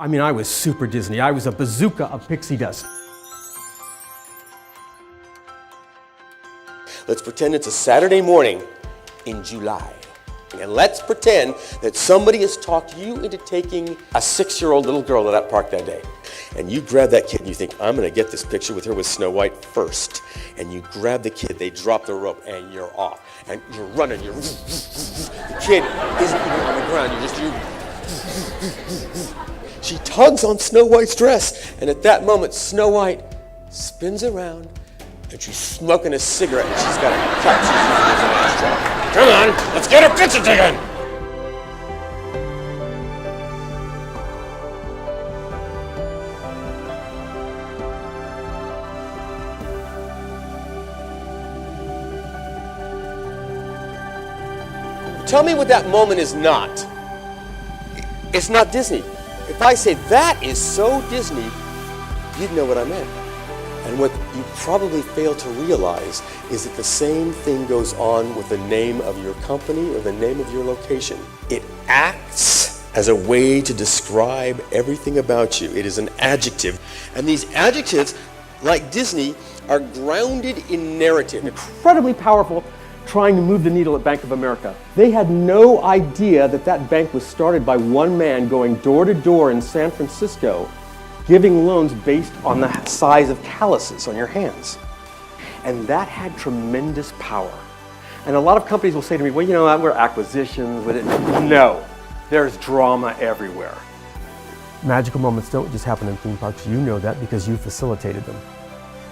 I mean, I was super Disney. I was a bazooka of pixie dust. Let's pretend it's a Saturday morning in July. And let's pretend that somebody has talked you into taking a 6-year-old little girl to that park that day. And you grab that kid and you think, I'm gonna get this picture with her with Snow White first. And you grab the kid, they drop the rope, and you're off. And you're running, the kid isn't even on the ground, she tugs on Snow White's dress, and at that moment, Snow White spins around, and she's smoking a cigarette, and she's got a cup. Come on, let's get her picture taken! Tell me what that moment is not. It's not Disney. If I say that is so Disney, you'd know what I meant. And what you probably fail to realize is that the same thing goes on with the name of your company or the name of your location. It acts as a way to describe everything about you. It is an adjective. And these adjectives, like Disney, are grounded in narrative. Incredibly powerful, trying to move the needle at Bank of America. They had no idea that that bank was started by one man going door to door in San Francisco, giving loans based on the size of calluses on your hands. And that had tremendous power. And a lot of companies will say to me, well, you know, we're acquisitions with it. No, there's drama everywhere. Magical moments don't just happen in theme parks. You know that because you facilitated them.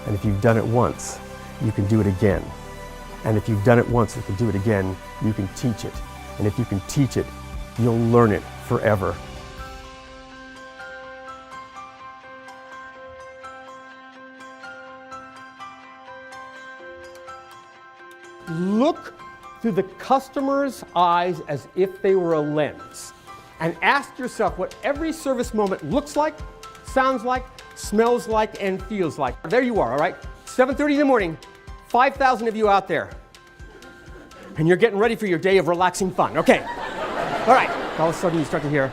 And if you've done it once, you can do it again. And if you've done it once and can do it again, you can teach it. And if you can teach it, you'll learn it forever. Look through the customer's eyes as if they were a lens. And ask yourself what every service moment looks like, sounds like, smells like, and feels like. There you are, all right? 7:30 in the morning. 5,000 of you out there, and you're getting ready for your day of relaxing fun. Okay, all right, all of a sudden you start to hear,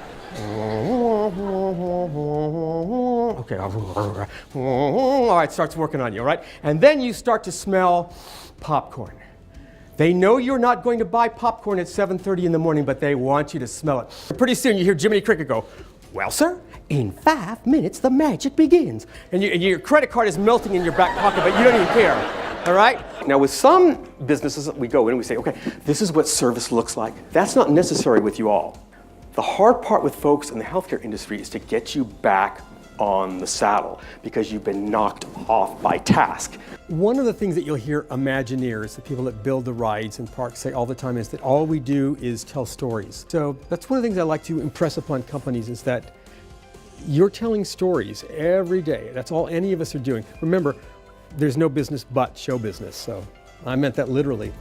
okay, all right, starts working on you, all right? And then you start to smell popcorn. They know you're not going to buy popcorn at 7:30 in the morning, but they want you to smell it. Pretty soon you hear Jiminy Cricket go, well, sir, in 5 minutes the magic begins. And your credit card is melting in your back pocket, but you don't even care. All right? Now, with some businesses, we go in and we say, okay, this is what service looks like. That's not necessary with you all. The hard part with folks in the healthcare industry is to get you back on the saddle because you've been knocked off by task. One of the things that you'll hear Imagineers, the people that build the rides and parks, say all the time is that all we do is tell stories. So that's one of the things I like to impress upon companies is that you're telling stories every day. That's all any of us are doing. Remember, there's no business but show business, so I meant that literally.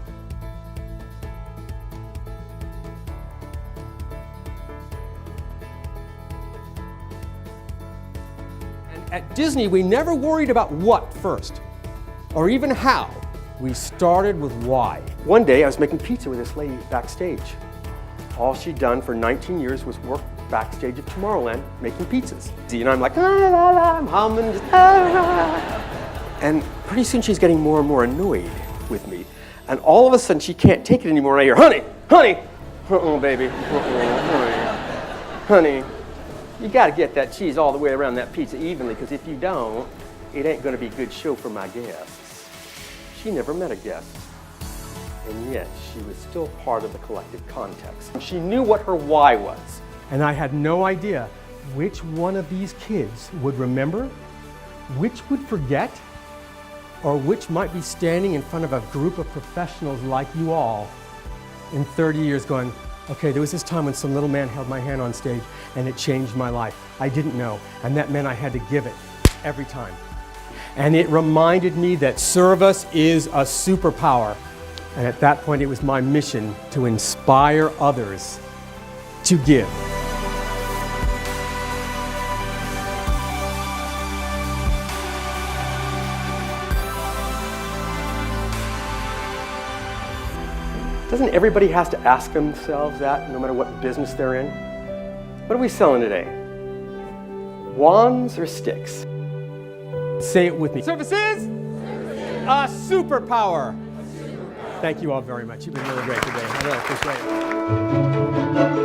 And at Disney, we never worried about what first, or even how. We started with why. One day, I was making pizza with this lady backstage. All she'd done for 19 years was work backstage at Tomorrowland making pizzas. And I'm like, I'm humming, just, And pretty soon she's getting more and more annoyed with me. And all of a sudden she can't take it anymore. And I hear, honey, baby, honey, you gotta get that cheese all the way around that pizza evenly, because if you don't, it ain't gonna be a good show for my guests. She never met a guest. And yet she was still part of the collective context. She knew what her why was. And I had no idea which one of these kids would remember, which would forget, or which might be standing in front of a group of professionals like you all in 30 years going, okay, there was this time when some little man held my hand on stage and it changed my life. I didn't know, and that meant I had to give it every time. And it reminded me that service is a superpower. And at that point, it was my mission to inspire others to give. Doesn't everybody has to ask themselves that, no matter what business they're in? What are we selling today? Wands or sticks? Say it with me. Services? A superpower. Thank you all very much. You've been really great today. I really appreciate it.